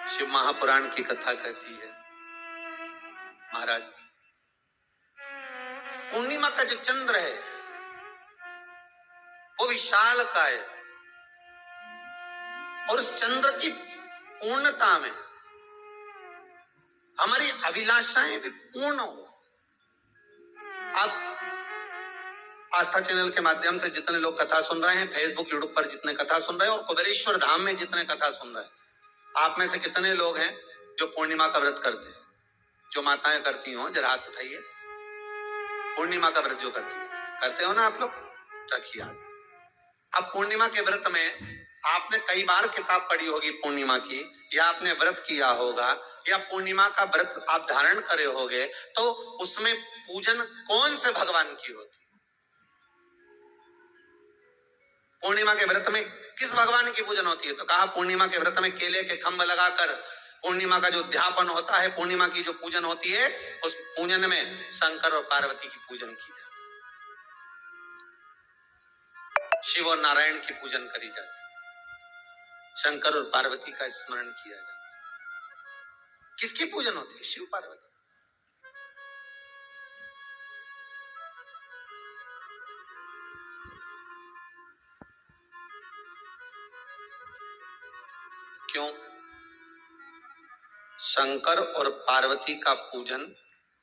शिव महापुराण की कथा कहती है, महाराज पूर्णिमा का जो चंद्र है वो विशाल का है और उस चंद्र की पूर्णता में हमारी अभिलाषाएं भी पूर्ण हो। आप आस्था चैनल के माध्यम से जितने लोग कथा सुन रहे हैं, फेसबुक यूट्यूब पर जितने कथा सुन रहे हैं और कुबेरेश्वर धाम में जितने कथा सुन रहे हैं, आप में से कितने लोग हैं जो पूर्णिमा का व्रत करते हैं? जो माताएं करती हो जरा हाथ उठाइए। पूर्णिमा का व्रत जो करते हो ना आप लोग, रखिए हाथ। अब पूर्णिमा के व्रत में आपने कई बार किताब पढ़ी होगी पूर्णिमा की, या आपने व्रत किया होगा, या पूर्णिमा का व्रत आप धारण करे होगे, तो उसमें पूजन कौन से भगवान की होती है? पूर्णिमा के व्रत में किस भगवान की पूजन होती है? तो कहा पूर्णिमा के व्रत में केले के खंभ लगाकर पूर्णिमा का जो अध्यापन होता है, पूर्णिमा की जो पूजन होती है, उस पूजन में शंकर और पार्वती की पूजन की जाती है। शिव और नारायण की पूजन करी जाती है, शंकर और पार्वती का स्मरण किया जाता है। किसकी पूजन होती है? शिव पार्वती। क्यों शंकर और पार्वती का पूजन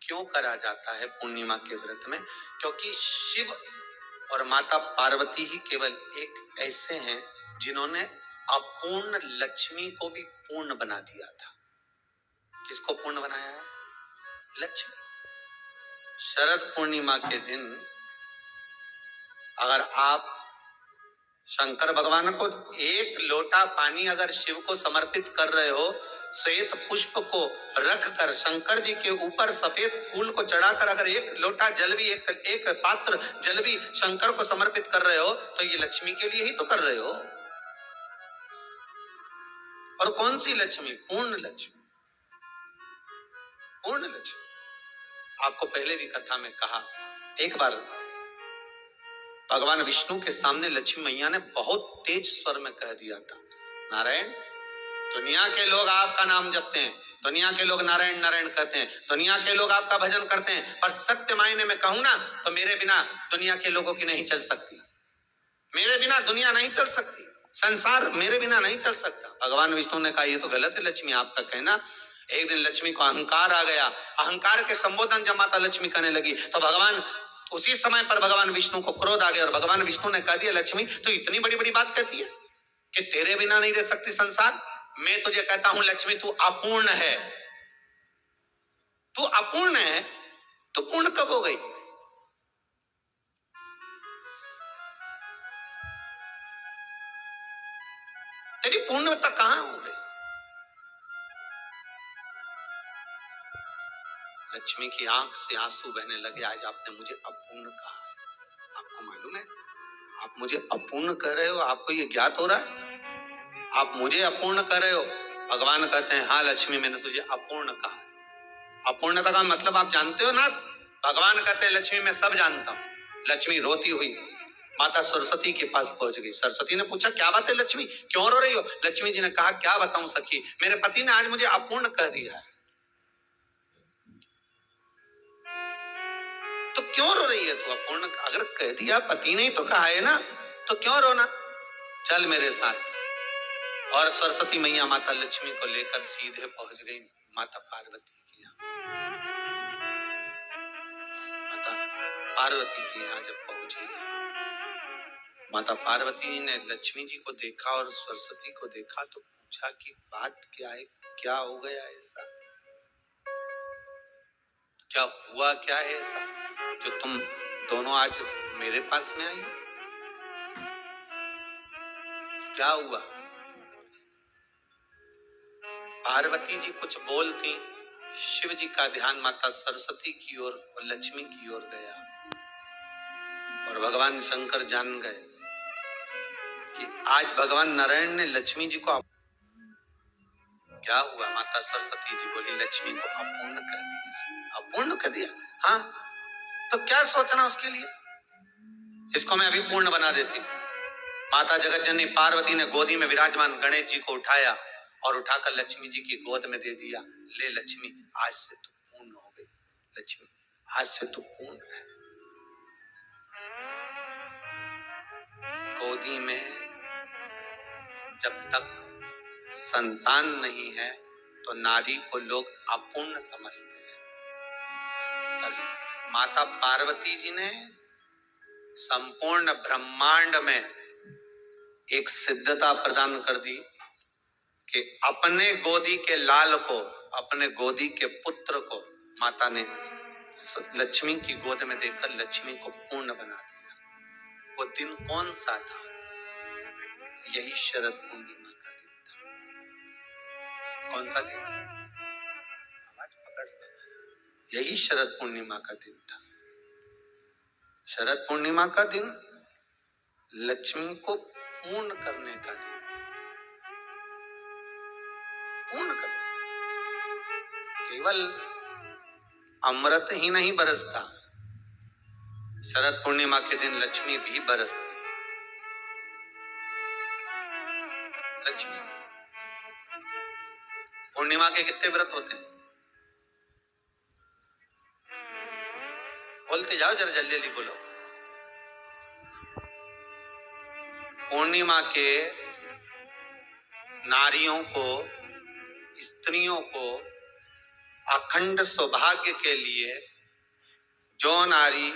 क्यों करा जाता है पूर्णिमा के व्रत में? क्योंकि शिव और माता पार्वती ही केवल एक ऐसे हैं जिन्होंने अपूर्ण लक्ष्मी को भी पूर्ण बना दिया था। किसको पूर्ण बनाया है? लक्ष्मी। शरद पूर्णिमा के दिन अगर आप शंकर भगवान को एक लोटा पानी अगर शिव को समर्पित कर रहे हो, श्वेत पुष्प को रखकर शंकर जी के ऊपर सफेद फूल को चढ़ाकर अगर एक लोटा जल भी, एक पात्र जल भी शंकर को समर्पित कर रहे हो, तो ये लक्ष्मी के लिए ही तो कर रहे हो। और कौन सी लक्ष्मी? पूर्ण लक्ष्मी। पूर्ण लक्ष्मी। आपको पहले भी कथा में कहा, एक बार भगवान विष्णु के सामने लक्ष्मी मैया ने बहुत तेज स्वर में कह दिया था, नारायण, दुनिया के लोग आपका नाम जपते हैं, दुनिया के लोग नारायण नारायण कहते हैं, दुनिया के लोग आपका भजन करते हैं, पर सत्य मायने में कहूं ना तो मेरे बिना दुनिया के लोगों की नहीं चल सकती। मेरे बिना दुनिया नहीं चल सकती, संसार मेरे बिना नहीं चल सकता। भगवान विष्णु ने कहा, ये तो गलत है लक्ष्मी आपका कहना। एक दिन लक्ष्मी को अहंकार आ गया। अहंकार के संबोधन जब माता लक्ष्मी करने लगी तो भगवान उसी समय पर भगवान विष्णु को क्रोध आ गया और भगवान विष्णु ने कह दिया, लक्ष्मी तो इतनी बड़ी बड़ी बात कहती है कि तेरे बिना नहीं रह सकती संसार। मैं तुझे कहता हूं लक्ष्मी, तू अपूर्ण है। तू अपूर्ण है तो पूर्ण कब हो गई? तेरी पूर्णता कहां हो गई? लक्ष्मी की आंख से आंसू बहने लगे। आज आपने मुझे अपूर्ण कहा है। आपको मालूम है आप मुझे अपूर्ण कह रहे हो? आपको ये ज्ञात हो रहा है आप मुझे अपूर्ण कर रहे हो? भगवान कहते हैं, हाँ लक्ष्मी, मैंने तुझे अपूर्ण कहा। अपूर्णता का मतलब आप जानते हो ना? भगवान कहते हैं, लक्ष्मी मैं सब जानता हूं। लक्ष्मी रोती हुई माता सरस्वती के पास पहुंच गई। सरस्वती ने पूछा, क्या बात है लक्ष्मी, क्यों रो रही हो? लक्ष्मी जी ने कहा, क्या बताऊं सखी, मेरे पति ने आज मुझे अपूर्ण कह दिया है। तो क्यों रो रही है तू? अपूर्ण अगर कह दिया, पति ने ही तो कहा है ना, तो क्यों रोना? चल मेरे साथ। और सरस्वती मैया माता लक्ष्मी को लेकर सीधे पहुंच गई माता पार्वती के यहाँ। माता पार्वती के यहाँ जब पहुंची, माता पार्वती ने लक्ष्मी जी को देखा और सरस्वती को देखा तो पूछा कि बात क्या है, क्या हो गया ऐसा, क्या हुआ, क्या है ऐसा जो तुम दोनों आज मेरे पास में आई? क्या हुआ? पार्वती जी कुछ बोलती, शिव जी का ध्यान माता सरस्वती की ओर और लक्ष्मी की ओर गया और भगवान शंकर जान गए कि आज भगवान नारायण ने लक्ष्मी जी को क्या हुआ? माता सरस्वती जी बोली, लक्ष्मी को अपूर्ण कर दिया। अपूर्ण कर दिया? हाँ, तो क्या सोचना उसके लिए? इसको मैं अभी पूर्ण बना देती हूँ। माता जगत जननी पार्वती ने गोदी में विराजमान गणेश जी को उठाया और उठाकर लक्ष्मी जी की गोद में दे दिया। ले लक्ष्मी, आज से तू पूर्ण हो गई। लक्ष्मी, आज से तू पूर्ण है। गोदी में जब तक संतान नहीं है तो नारी को लोग अपूर्ण समझते हैं। पर माता पार्वती जी ने संपूर्ण ब्रह्मांड में एक सिद्धता प्रदान कर दी कि अपने गोदी के लाल को, अपने गोदी के पुत्र को माता ने लक्ष्मी की गोद में देकर लक्ष्मी को पूर्ण बना दिया। वो दिन कौन सा था? यही शरद पूर्णिमा का दिन था। कौन सा दिन? आवाज पकड़ लो। यही शरद पूर्णिमा का दिन था। शरद पूर्णिमा का दिन लक्ष्मी को पूर्ण करने का दिन, पूर्ण करने। केवल अमृत ही नहीं बरसता, शरद पूर्णिमा के दिन लक्ष्मी भी बरसती। लक्ष्मी पूर्णिमा के कितने व्रत होते हैं? बोलते जाओ, जरा जल्दी जल्दी बोलो। पूर्णिमा के नारियों को, स्त्रियों को अखंड सौभाग्य के लिए, जो नारी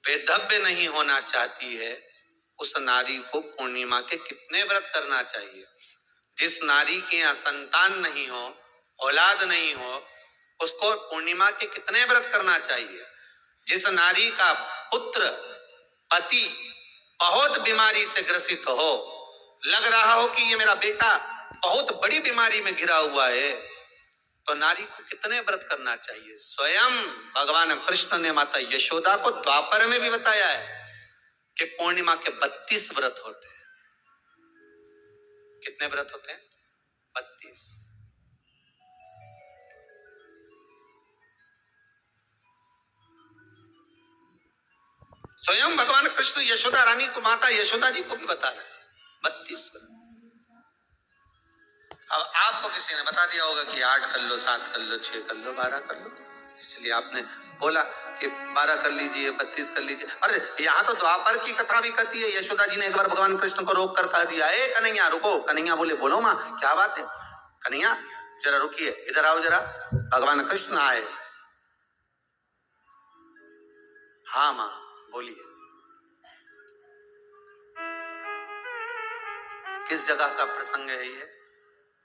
वैधव्य नहीं होना चाहती है, उस नारी को पूर्णिमा के कितने व्रत करना चाहिए? जिस नारी के यहाँ संतान नहीं हो, औलाद नहीं हो, उसको पूर्णिमा के कितने व्रत करना चाहिए? जिस नारी का पुत्र, पति बहुत बीमारी से ग्रसित हो, लग रहा हो कि ये मेरा बेटा बहुत बड़ी बीमारी में घिरा हुआ है, तो नारी को कितने व्रत करना चाहिए? स्वयं भगवान कृष्ण ने माता यशोदा को द्वापर में भी बताया है कि पूर्णिमा के 32 व्रत होते हैं। कितने व्रत होते हैं? 32। स्वयं भगवान कृष्ण यशोदा रानी को, माता यशोदा जी को भी बता रहे हैं 32 व्रत। अब आपको किसी ने बता दिया होगा कि 8 कर लो, 7 कर लो, 6 कर लो, 12 कर लो, इसलिए आपने बोला कि 12 कर लीजिए, 32 कर लीजिए। अरे यहाँ तो द्वापर की कथा भी कहती है। यशोदा जी ने एक बार भगवान कृष्ण को रोक कर कह दिया, ए कन्हैया रुको। कन्हैया बोले, बोलो माँ क्या बात है? कन्हैया जरा रुकिए, इधर आओ जरा। भगवान कृष्ण आए। हाँ माँ बोलिए। किस जगह का प्रसंग है ये?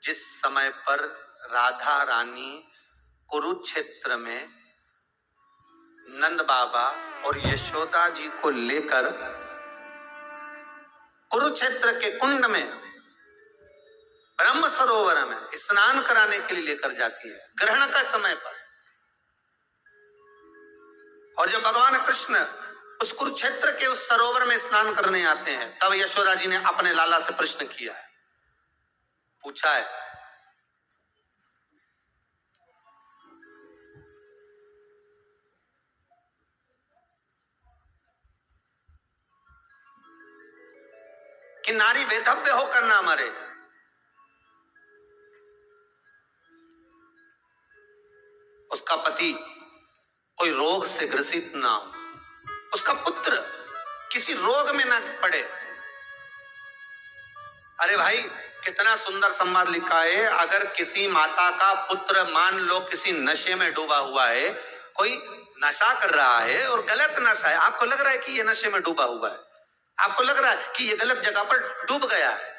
जिस समय पर राधा रानी कुरुक्षेत्र में नंद बाबा और यशोदा जी को लेकर कुरुक्षेत्र के कुंड में, ब्रह्म सरोवर में स्नान कराने के लिए लेकर जाती है, ग्रहण का समय पर। और जब भगवान कृष्ण उस कुरुक्षेत्र के उस सरोवर में स्नान करने आते हैं, तब यशोदा जी ने अपने लाला से प्रश्न किया है, पूछा है कि नारी वैधव्य होकर ना मरे, उसका पति कोई रोग से ग्रसित ना हो, उसका पुत्र किसी रोग में ना पड़े। अरे भाई कितना सुंदर संवाद लिखा है। अगर किसी माता का पुत्र मान लो किसी नशे में डूबा हुआ है, कोई नशा कर रहा है और गलत नशा है, आपको लग रहा है कि ये नशे में डूबा हुआ है, आपको लग रहा है कि ये गलत जगह पर डूब गया है,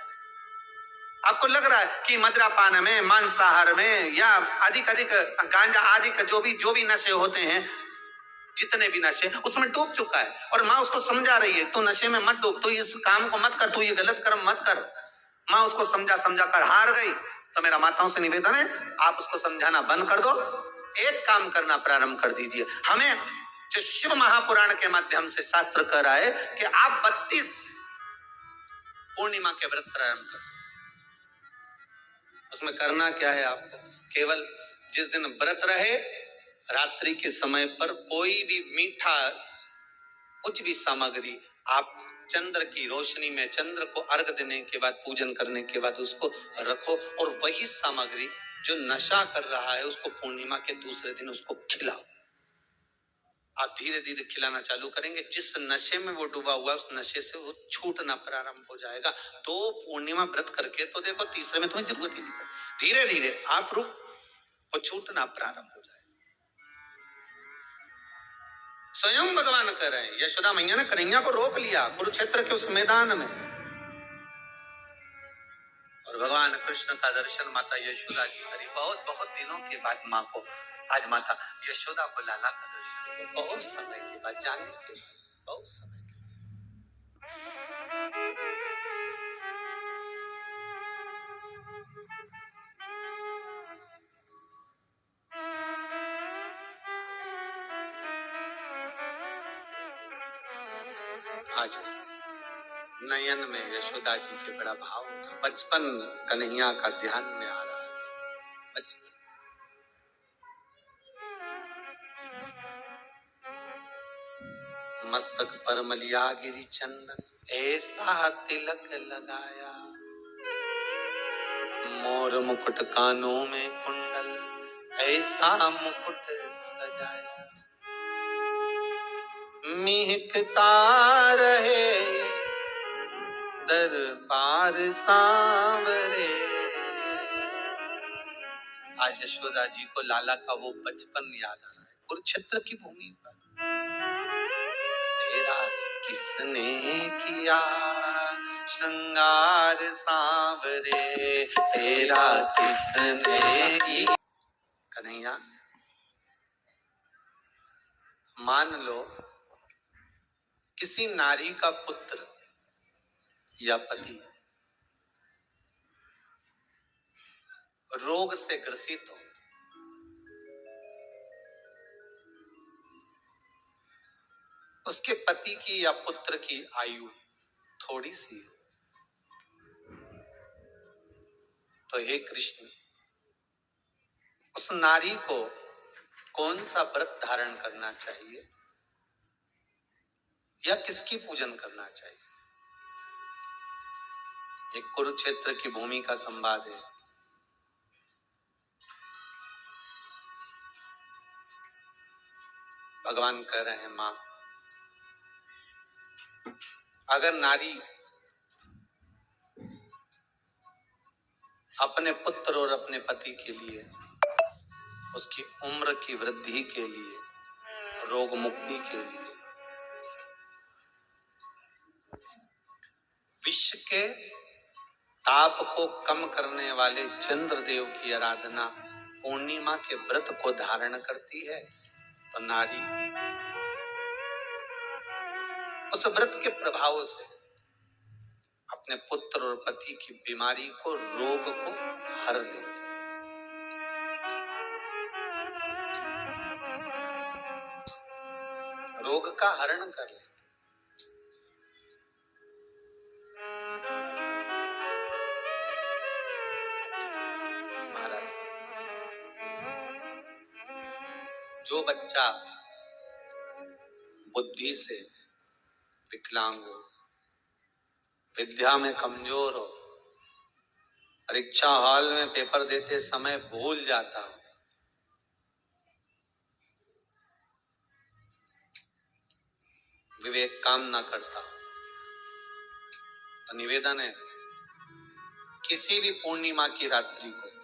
आपको लग रहा है कि मदिरापान में, मांसाहार में या अधिक गांजा आदि का जो भी नशे होते हैं, जितने भी नशे, उसमें डूब चुका है। और माँ उसको समझा रही है, तू नशे में मत डूब, तू इस काम को मत कर, तू ये गलत कर्म मत कर। माँ उसको समझा कर हार गई। तो मेरा माताओं से निवेदन है, आप उसको समझाना बंद कर दो, एक काम करना प्रारंभ कर दीजिए। हमें जो शिव महापुराण के माध्यम से शास्त्र कह रहा है कि आप 32 पूर्णिमा के व्रत प्रारंभ कर। उसमें करना क्या है आपको? केवल जिस दिन व्रत रहे, रात्रि के समय पर कोई भी मीठा, कुछ भी सामग्री आप चंद्र की रोशनी में, चंद्र को अर्घ देने के बाद, पूजन करने के बाद उसको रखो, और वही सामग्री जो नशा कर रहा है उसको पूर्णिमा के दूसरे दिन उसको खिलाओ। आप धीरे धीरे खिलाना चालू करेंगे, जिस नशे में वो डूबा हुआ उस नशे से वो छूटना प्रारंभ हो जाएगा। तो पूर्णिमा व्रत करके तो देखो, तीसरे में तुम्हें जरूरत ही नहीं पड़ेगी। धीरे धीरे आप रुक, वो छूटना प्रारंभ हो जाएगा। स्वयं भगवान कह रहे हैं, यशोदा मैया ने कन्हैया को रोक लिया कुरुक्षेत्र के उस मैदान में, और भगवान कृष्ण का दर्शन माता यशोदा जी करी। बहुत बहुत दिनों के बाद माँ को आज माता यशोदा को लाला का दर्शन हुआ, बहुत समय के बाद, जाने के बाद, बहुत समय के बाद। आज नयन में यशोदा जी के बड़ा भाव था, बचपन कन्हैया का ध्यान में आ रहा था। बचपन मस्तक पर मलिया गिरी चंदन, ऐसा तिलक लगाया, मोर मुकुट कानों में कुंडल, ऐसा मुकुट सजाया, महकता रहे दरबार सांवरे। आज यशोदा जी को लाला का वो बचपन याद आ रहा है। कुरुक्षेत्र की भूमि पर तेरा किसने किया श्रृंगार सांवरे, तेरा किसने किया। कन्हैया, मान लो किसी नारी का पुत्र या पति रोग से ग्रसित हो, उसके पति की या पुत्र की आयु थोड़ी सी हो, तो हे कृष्ण, उस नारी को कौन सा व्रत धारण करना चाहिए या किसकी पूजन करना चाहिए? एक कुरुक्षेत्र की भूमि का संवाद है। भगवान कह रहे हैं, मां, अगर नारी अपने पुत्र और अपने पति के लिए, उसकी उम्र की वृद्धि के लिए, रोग मुक्ति के लिए, विश्व के ताप को कम करने वाले चंद्रदेव की आराधना, पूर्णिमा के व्रत को धारण करती है, तो नारी उस व्रत के प्रभाव से अपने पुत्र और पति की बीमारी को, रोग को हर लेती है। रोग का हरण कर लेती। महाराज, जो बच्चा बुद्धि से विकलांग हो, विद्या में कमजोर हो, परीक्षा हॉल में पेपर देते समय भूल जाता हो, विवेक काम ना करता हो, तो निवेदन है, किसी भी पूर्णिमा की रात्रि को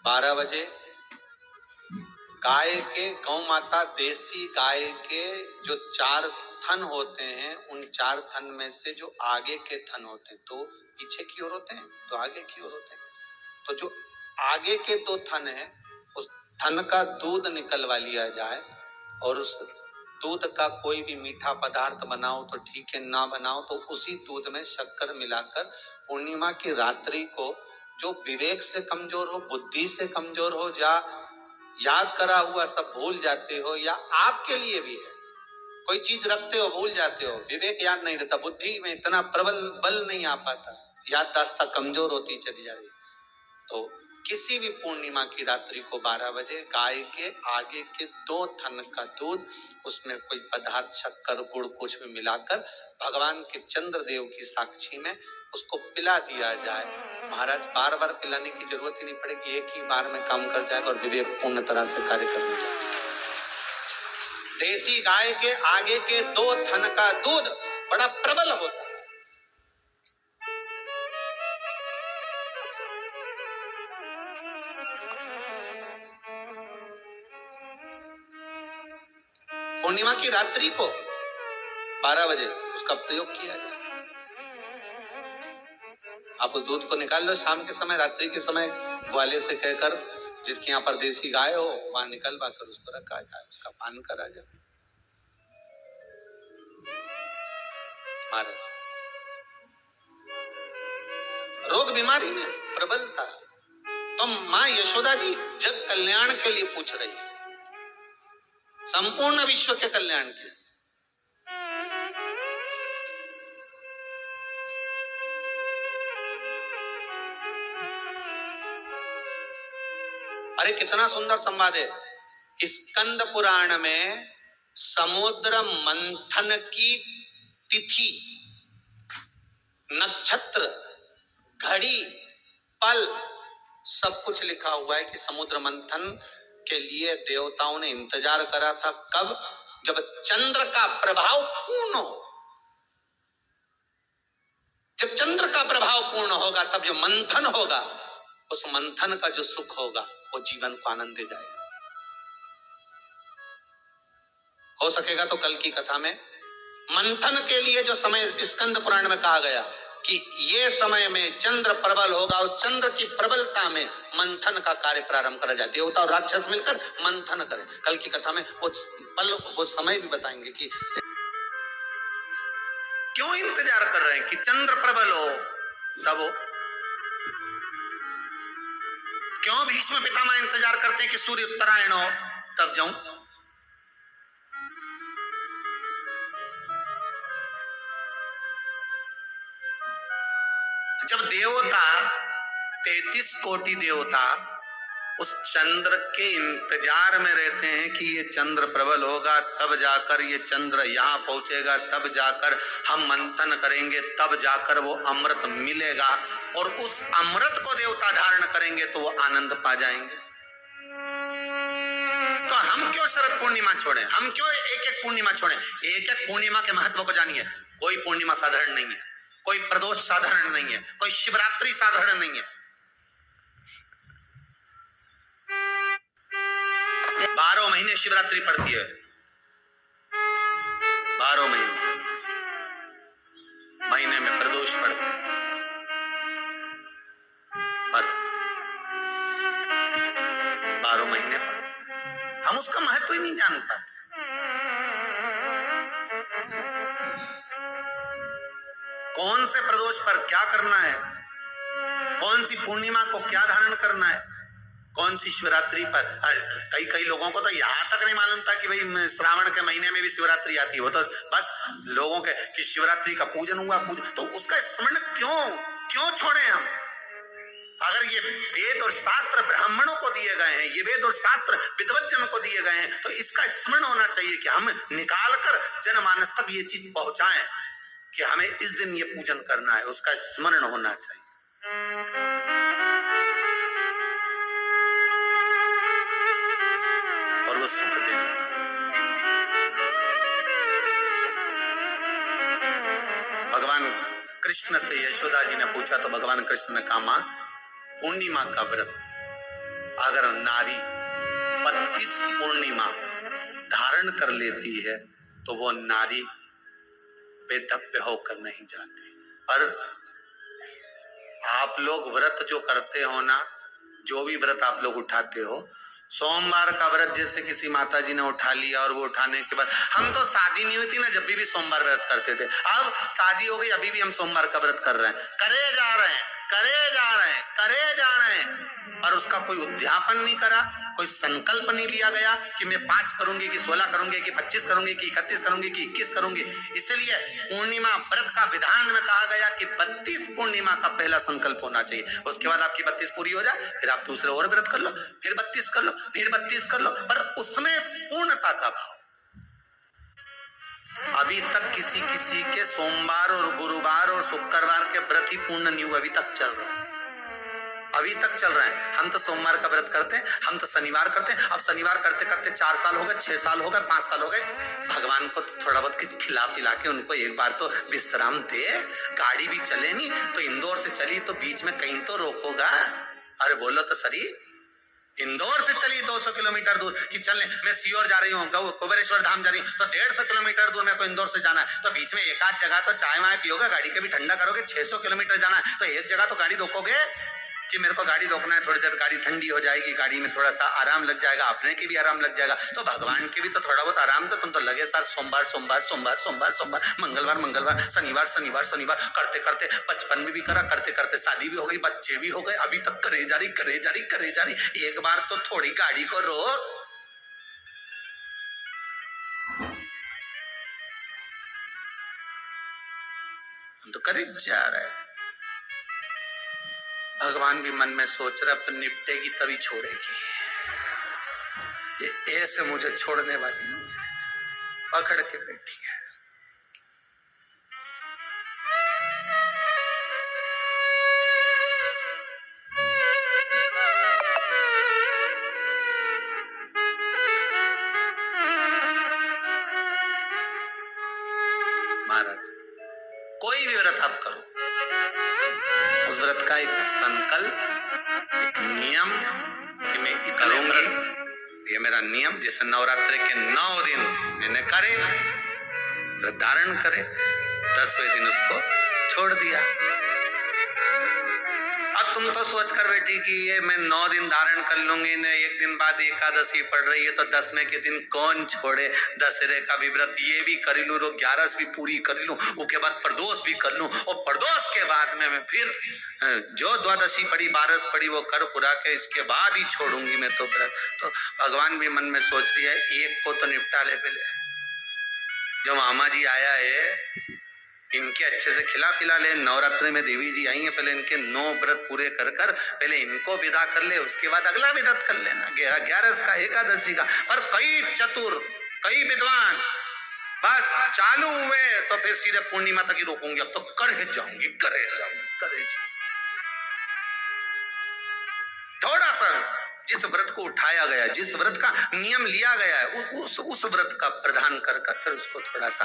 12 बजे गाय के, गौ माता देसी गाय के जो 4 थन होते हैं, उन 4 थन में से जो आगे के थन होते हैं, 2 पीछे की ओर होते हैं, 2 आगे की ओर होते हैं, तो जो आगे के 2 थन है, उस थन का दूध निकलवा लिया जाए, और उस दूध का कोई भी मीठा पदार्थ बनाओ तो ठीक है, ना बनाओ तो उसी दूध में शक्कर मिलाकर पूर्णिमा की रात्रि को, जो विवेक से कमजोर हो, बुद्धि से कमजोर हो, या याद करा हुआ सब भूल जाते हो, या आपके लिए भी है, कोई चीज रखते हो भूल जाते हो, विवेक याद नहीं रहता, बुद्धि में इतना प्रबल बल नहीं आ पाता, याददाश्त कमजोर होती चली जा रही, तो किसी भी पूर्णिमा की रात्रि को 12 बजे गाय के आगे के 2 थन का दूध, उसमें कोई पदार्थ शक्कर गुड़ कुछ भी मिलाकर भगवान के चंद्रदेव की साक्षी में उसको पिला दिया जाए। महाराज बार बार पिलाने की जरूरत ही नहीं पड़ेगी, एक ही बार में काम कर जाएगा और विवेक पूर्ण तरह से कार्य करने जाएगा। देसी गाय के आगे के 2 थन का दूध बड़ा प्रबल होता है। पूर्णिमा की रात्रि को 12 बजे उसका प्रयोग किया जाए। आप उस दूध को निकाल लो, शाम के समय, रात्रि के समय ग्वाले से कहकर जिसके यहाँ पर देसी गाय हो वहां निकलवा कर उसको रखा जाए, उसका पान करा जाए। महाराज रोग बीमारी में प्रबलता तो मां यशोदा जी जग कल्याण के लिए पूछ रही है, संपूर्ण विश्व के कल्याण के लिए। अरे कितना सुंदर संवाद है। स्कंद पुराण में समुद्र मंथन की तिथि, नक्षत्र, घड़ी, पल सब कुछ लिखा हुआ है कि समुद्र मंथन के लिए देवताओं ने इंतजार करा था। कब? जब चंद्र का प्रभाव पूर्ण हो। जब चंद्र का प्रभाव पूर्ण होगा तब जो मंथन होगा, उस मंथन का जो सुख होगा वो जीवन को आनंद दे जाएगा। हो सकेगा तो कल की कथा में मंथन के लिए जो समय स्कंद पुराण में कहा गया कि ये समय में चंद्र प्रबल होगा, उस चंद्र की प्रबलता में मंथन का कार्य प्रारंभ करा जाए। देवता और राक्षस मिलकर मंथन करें। कल की कथा में वो पल, वो समय भी बताएंगे कि क्यों इंतजार कर रहे हैं कि चंद्र प्रबल हो तब हो। क्यों भीष्म पितामह इंतजार करते हैं कि सूर्य उत्तरायण हो तब जाऊं। जब देवता 33 कोटि देवता उस चंद्र के इंतजार में रहते हैं कि ये चंद्र प्रबल होगा तब जाकर ये चंद्र यहाँ पहुंचेगा, तब जाकर हम मंथन करेंगे, तब जाकर वो अमृत मिलेगा और उस अमृत को देवता धारण करेंगे तो वो आनंद पा जाएंगे। तो हम क्यों शरद पूर्णिमा छोड़े? हम क्यों एक एक पूर्णिमा छोड़े? एक एक पूर्णिमा के महत्व को जानिए। कोई पूर्णिमा साधारण नहीं है, कोई प्रदोष साधारण नहीं है, कोई शिवरात्रि साधारण नहीं है। 12 महीने शिवरात्रि पड़ती है, 12 महीने में प्रदोष पड़ते हैं, पर 12 महीने पड़ते हैं। हम उसका महत्व ही नहीं जान पाते। कौन से प्रदोष पर क्या करना है, कौन सी पूर्णिमा को क्या धारण करना है, कौन सी शिवरात्रि पर। कई लोगों को तो यहाँ तक नहीं मालूम था कि भाई श्रावण के महीने में भी शिवरात्रि आती है। वो तो बस लोगों के कि शिवरात्रि का पूजन हुआ, तो उसका स्मरण क्यों छोड़े हम? अगर ये वेद और शास्त्र ब्राह्मणों को दिए गए हैं, ये वेद और शास्त्र विद्वज्जन को दिए गए हैं, तो इसका स्मरण होना चाहिए कि हम निकालकर जनमानस तक ये चीज पहुंचाएं कि हमें इस दिन ये पूजन करना है। उसका स्मरण होना चाहिए। और वो सुख देना। भगवान कृष्ण से यशोदा जी ने पूछा तो भगवान कृष्ण ने कहा, मां पूर्णिमा का व्रत अगर नारी 32 पूर्णिमा धारण कर लेती है तो वो नारी बेधप्य होकर नहीं जाती। पर आप लोग व्रत जो करते हो ना, जो भी व्रत आप लोग उठाते हो, सोमवार का व्रत जैसे किसी माता जी ने उठा लिया और वो उठाने के बाद, हम तो शादी नहीं हुई थी ना जब भी सोमवार व्रत करते थे, अब शादी हो गई अभी भी हम सोमवार का व्रत कर रहे हैं, करे जा रहे हैं और उसका कोई उद्यापन नहीं करा, कोई संकल्प नहीं लिया गया कि मैं 5 करूंगी कि 16 करूंगी कि 25 करूंगी कि 31 करूंगी कि 21 करूंगी। इसलिए पूर्णिमा व्रत का विधान में कहा गया कि 32 पूर्णिमा का पहला संकल्प होना चाहिए। उसके बाद आपकी 32 पूरी हो जाए, फिर आप दूसरे और व्रत कर लो, फिर 32 कर लो, फिर 32 कर लो, पर उसमें पूर्णता का भाव। अभी तक किसी किसी के सोमवार और गुरुवार और शुक्रवार के व्रत ही पूर्ण नहीं हुए, अभी तक चल रहा है, अभी तक चल रहा है। हम तो सोमवार का व्रत करते हैं, हम तो शनिवार करते हैं। अब शनिवार करते करते 4 साल हो गए, 6 साल हो गए, 5 साल हो गए। भगवान को तो थोड़ा बहुत कुछ खिला पिला के उनको एक बार तो विश्राम दे। गाड़ी भी चले नहीं तो इंदौर से चली तो बीच में कहीं तो रोकोगा। अरे बोलो तो सही, इंदौर से चली 200 किलोमीटर दूर कि चलने, मैं सीहोर जा रही हूँ, कुबेरेश्वर धाम जा रही हूँ, तो 150 किलोमीटर दूर मेरे को इंदौर से जाना है, तो बीच में एक आध जगह तो चाय वाय पियोगे, गाड़ी के भी ठंडा करोगे। 600 किलोमीटर जाना है तो एक जगह तो गाड़ी रोकोगे कि मेरे को गाड़ी रोकना है, थोड़ी देर गाड़ी ठंडी हो जाएगी, गाड़ी में थोड़ा सा आराम लग जाएगा, अपने के भी आराम लग जाएगा, तो भगवान के भी तो थोड़ा बहुत आराम दो। तुम तो लगे सर सोमवार सोमवार सोमवार सोमवार सोमवार, मंगलवार मंगलवार, शनिवार शनिवार शनिवार करते करते 55 में भी करा, करते करते शादी भी हो गई, बच्चे भी हो गए, अभी तक करे जा रही करे जा रही करे जा रही। एक बार तो थोड़ी गाड़ी को रोक। तो करे जा रहा है। भगवान भी मन में सोच रहे अब तो निपटेगी तभी छोड़ेगी, ये ऐसे मुझे छोड़ने वाली नहीं है, पकड़ के बैठी है। महाराज कोई भी व्रत आप करो, उस व्रत का एक संकल्प, एक नियम कि मैं करूंगी, ये मेरा नियम। जैसे नवरात्रि के 9 दिन मैंने करे, व्रत धारण करे, 10वें दिन उसको छोड़ दिया। अब तुम तो सोच कर बैठी कि ये मैं 9 दिन धारण कर लूंगी न, एक दिन बाद एकादशी पड़ रही है तो 10वें के दिन कौन छोड़े, दशहरे का भी व्रत ये भी कर लूं, 11 भी पूरी कर लूं, उसके बाद प्रदोष भी कर लूं, और प्रदोष के बाद में मैं फिर जो द्वादशी पड़ी 12 पड़ी वो कर पुरा के इसके बाद ही छोड़ूंगी मैं तो व्रत। तो भगवान भी मन में सोच रही है एक को तो निपटा ले पहले, जो मामा जी आया है इनके अच्छे से खिला पिला ले। नवरात्रि में देवी जी आई हैं, पहले इनके 9 व्रत पूरे कर कर पहले इनको विदा कर ले, उसके बाद अगला व्रत कर लेना 11 का एकादशी का। पर कई चतुर कई विद्वान बस चालू हुए तो फिर सीधे पूर्णिमा तक ही रोकूंगी, अब तो करे जाऊंगी करे जाऊंगी करे जाऊंगी। थोड़ा सा जिस व्रत को उठाया गया, जिस व्रत का नियम लिया गया है, उस व्रत का प्रदान कर कर फिर उसको थोड़ा सा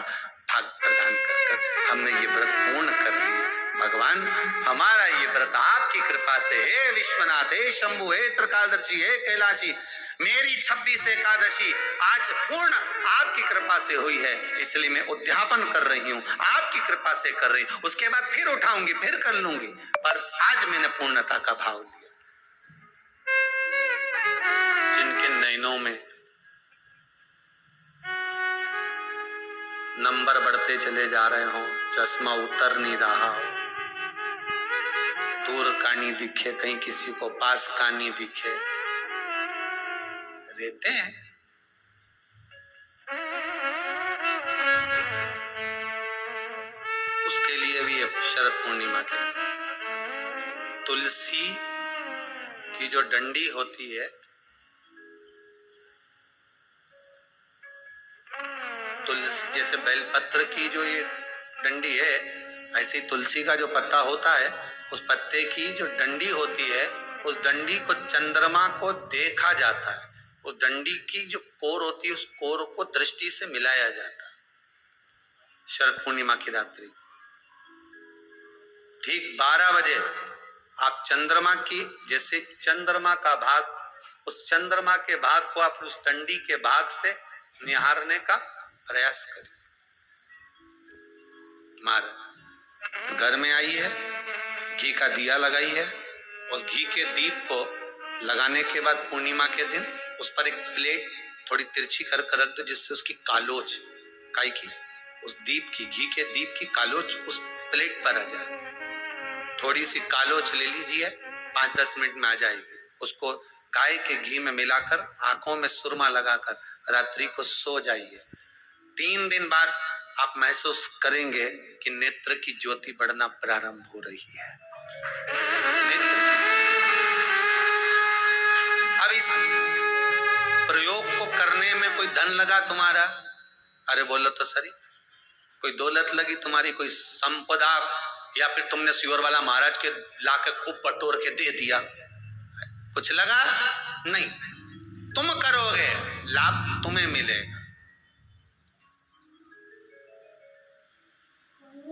भाग प्रदान कर कर हमने ये व्रत पूर्ण कर लिया। भगवान हमारा ये व्रत आपकी कृपा से, हे विश्वनाथ, हे शंभु, हे त्रिकालदर्शी, हे कैलाशी, मेरी 26 एकादशी आज पूर्ण आपकी कृपा से हुई है, इसलिए मैं उद्यापन कर रही हूँ, आपकी कृपा से कर रही हूँ। उसके बाद फिर उठाऊंगी, फिर कर लूंगी, पर आज मैंने पूर्णता का भाव लिया। जिनके नैनों में नंबर बढ़ते चले जा रहे हो, चश्मा उतर नहीं रहा हो, दूर का नहीं दिखे, कहीं किसी को पास का नहीं दिखे, रहते हैं। उसके लिए भी शरद पूर्णिमा के तुलसी की जो डंडी होती है, तुलसी जैसे बेलपत्र की जो ये डंडी है, ऐसे तुलसी का जो पत्ता होता है, उस पत्ते की जो डंडी होती है, उस डंडी को चंद्रमा को देखा जाता है, उस डंडी की जो कोर होती है उस कोर को दृष्टि से मिलाया जाता है। शरद पूर्णिमा की रात्रि ठीक 12 बजे आप चंद्रमा की, जैसे चंद्रमा का भाग, उस चंद्रमा के भाग को आप उस डंडी के भाग से निहारने का प्रयास करिए। मारा घर में आई है, घी का दिया लगाई है, उस घी के दीप को लगाने के बाद पूर्णिमा के दिन उस पर एक प्लेट थोड़ी तिरछी कर रख दो, जिससे उसकी कालोच काई की, उस दीप की, घी के दीप की कालोच उस प्लेट पर आ जाए। थोड़ी सी कालोच ले लीजिए, 5-10 मिनट में आ जाएगी। उसको गाय के घी में मिलाकर आंखों में सुरमा लगाकर रात्रि को सो जाइए। 3 दिन बाद आप महसूस करेंगे कि नेत्र की ज्योति बढ़ना प्रारंभ हो रही है। अब इस प्रयोग को करने में कोई धन लगा तुम्हारा? अरे बोलो तो सही। कोई दौलत लगी तुम्हारी, कोई संपदा, या फिर तुमने सियोर वाला महाराज के लाके खूब बटोर के दे दिया, कुछ लगा नहीं। तुम करोगे, लाभ तुम्हें मिलेगा।